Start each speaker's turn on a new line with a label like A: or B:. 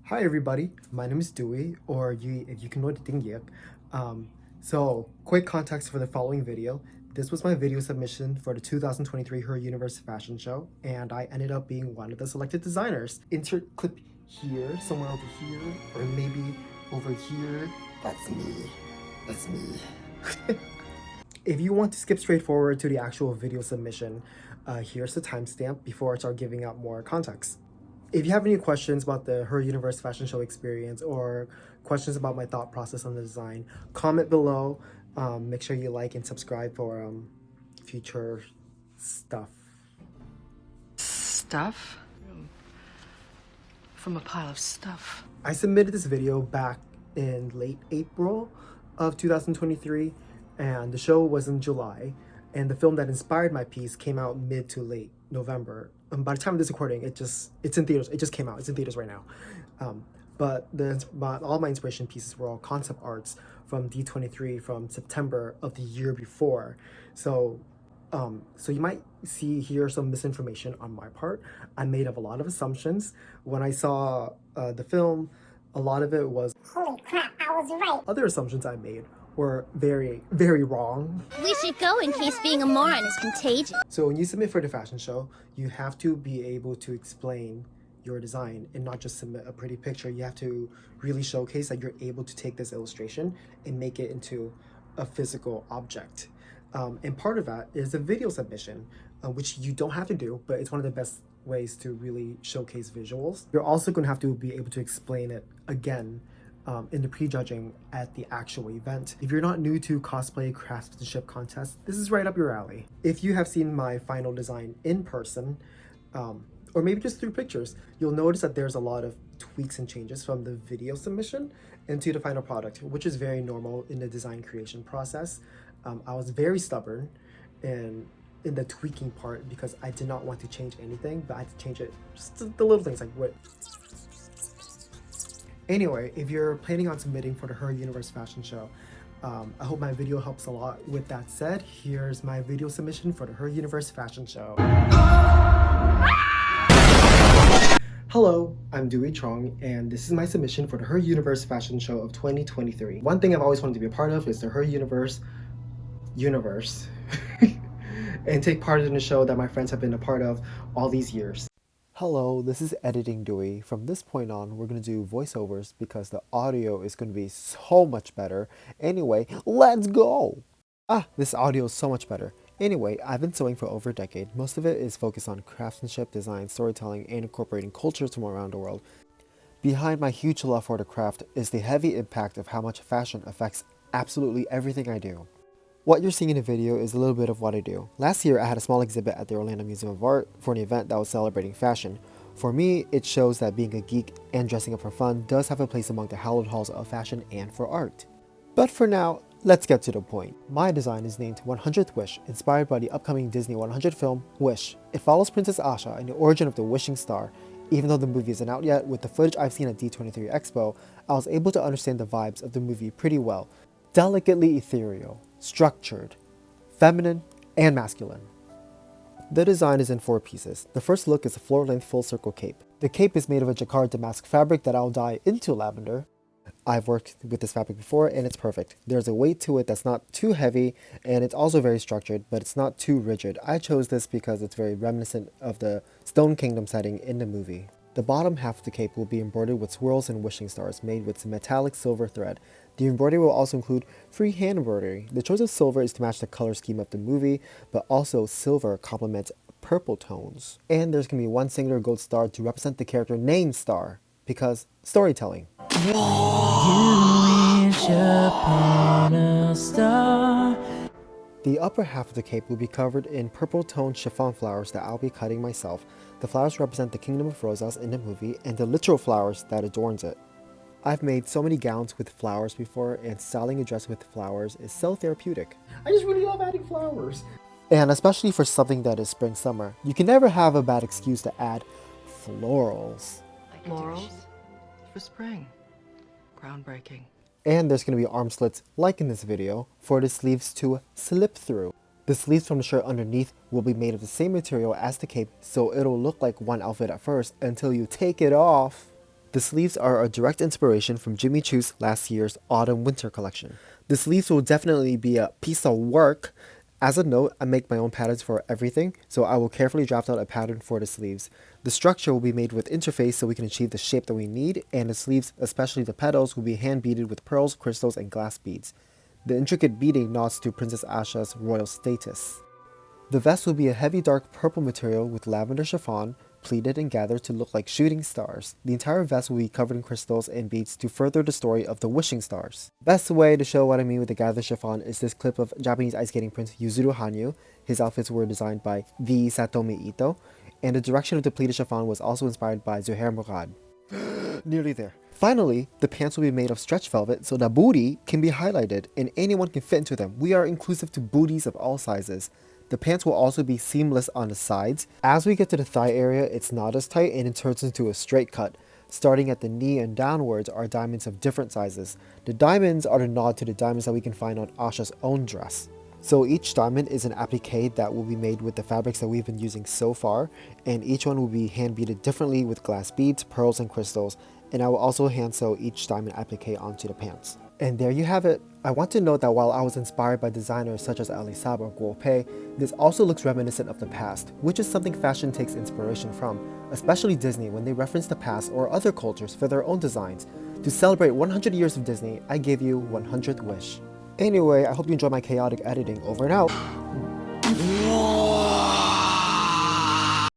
A: Hi everybody, my name is Dewey, or if you can know the thing yet. So, quick context for the following video. This was my video submission for the 2023 Her Universe Fashion Show, and I ended up being one of the selected designers. Insert clip here, somewhere over here, or maybe over here. That's me. That's me. If you want to skip straight forward to the actual video submission, here's the timestamp before I start giving out more context. If you have any questions about the Her Universe Fashion Show experience or questions about my thought process on the design, comment below. Make sure you like and subscribe for future stuff.
B: Stuff? From a pile of stuff.
A: I submitted this video back in late April of 2023, and the show was in July, and the film that inspired my piece came out mid to late November. By the time of this recording, it's in theaters. It just came out. It's in theaters right now. But all my inspiration pieces were all concept arts from D23 from September of the year before. So you might see here some misinformation on my part. I made up a lot of assumptions. When I saw the film, a lot of it was, holy crap, I was right. Other assumptions I made were very, very wrong.
C: We should go in case being a moron is contagious.
A: So when you submit for the fashion show, you have to be able to explain your design and not just submit a pretty picture. You have to really showcase that you're able to take this illustration and make it into a physical object. And part of that is a video submission, which you don't have to do, but it's one of the best ways to really showcase visuals. You're also going to have to be able to explain it again in the prejudging at the actual event. If you're not new to cosplay craftsmanship contests, this is right up your alley. If you have seen my final design in person, or maybe just through pictures, you'll notice that there's a lot of tweaks and changes from the video submission into the final product, which is very normal in the design creation process. I was very stubborn in the tweaking part because I did not want to change anything, but I had to change it, just the little things like what. Anyway, if you're planning on submitting for the Her Universe Fashion Show, I hope my video helps a lot. With that said, here's my video submission for the Her Universe Fashion Show. Hello, I'm Dewey Chong, and this is my submission for the Her Universe Fashion Show of 2023. One thing I've always wanted to be a part of is the Her Universe and take part in the show that my friends have been a part of all these years. Hello, this is Editing Dewey. From this point on, we're going to do voiceovers because the audio is going to be so much better. Anyway, let's go! This audio is so much better. Anyway, I've been sewing for over a decade. Most of it is focused on craftsmanship, design, storytelling, and incorporating cultures from around the world. Behind my huge love for the craft is the heavy impact of how much fashion affects absolutely everything I do. What you're seeing in the video is a little bit of what I do. Last year, I had a small exhibit at the Orlando Museum of Art for an event that was celebrating fashion. For me, it shows that being a geek and dressing up for fun does have a place among the hallowed halls of fashion and for art. But for now, let's get to the point. My design is named 100th Wish, inspired by the upcoming Disney 100 film, Wish. It follows Princess Asha and the origin of the wishing star. Even though the movie isn't out yet, with the footage I've seen at D23 Expo, I was able to understand the vibes of the movie pretty well. Delicately ethereal, structured, feminine, and masculine. The design is in 4 pieces. The first look is a floor-length full-circle cape. The cape is made of a jacquard damask fabric that I'll dye into lavender. I've worked with this fabric before and it's perfect. There's a weight to it that's not too heavy, and it's also very structured, but it's not too rigid. I chose this because it's very reminiscent of the Stone Kingdom setting in the movie. The bottom half of the cape will be embroidered with swirls and wishing stars made with some metallic silver thread. The embroidery will also include free hand embroidery. The choice of silver is to match the color scheme of the movie, but also silver complements purple tones. And there's going to be one singular gold star to represent the character named Star, because storytelling. You wish upon a star. The upper half of the cape will be covered in purple toned chiffon flowers that I'll be cutting myself. The flowers represent the Kingdom of Rosas in the movie and the literal flowers that adorns it. I've made so many gowns with flowers before, and styling a dress with flowers is so therapeutic. I just really love adding flowers. And especially for something that is spring-summer, you can never have a bad excuse to add florals.
B: Florals for spring. Groundbreaking.
A: And there's going to be arm slits, like in this video, for the sleeves to slip through. The sleeves from the shirt underneath will be made of the same material as the cape, so it'll look like one outfit at first until you take it off. The sleeves are a direct inspiration from Jimmy Choo's last year's autumn-winter collection. The sleeves will definitely be a piece of work. As a note, I make my own patterns for everything, so I will carefully draft out a pattern for the sleeves. The structure will be made with interface so we can achieve the shape that we need, and the sleeves, especially the petals, will be hand beaded with pearls, crystals, and glass beads. The intricate beading nods to Princess Asha's royal status. The vest will be a heavy dark purple material with lavender chiffon, pleated and gathered to look like shooting stars. The entire vest will be covered in crystals and beads to further the story of the wishing stars. Best way to show what I mean with the gathered chiffon is this clip of Japanese ice skating prince Yuzuru Hanyu. His outfits were designed by V. Satomi Ito, and the direction of the pleated chiffon was also inspired by Zuhair Murad. Nearly there. Finally, the pants will be made of stretch velvet so the booty can be highlighted and anyone can fit into them. We are inclusive to booties of all sizes. The pants will also be seamless on the sides. As we get to the thigh area, it's not as tight and it turns into a straight cut. Starting at the knee and downwards are diamonds of different sizes. The diamonds are the nod to the diamonds that we can find on Asha's own dress. So each diamond is an applique that will be made with the fabrics that we've been using so far, and each one will be hand beaded differently with glass beads, pearls, and crystals, and I will also hand sew each diamond applique onto the pants. And there you have it. I want to note that while I was inspired by designers such as Ali Saab or Guo Pei, this also looks reminiscent of the past, which is something fashion takes inspiration from, especially Disney when they reference the past or other cultures for their own designs. To celebrate 100 years of Disney, I give you 100th wish. Anyway, I hope you enjoy my chaotic editing. Over and out.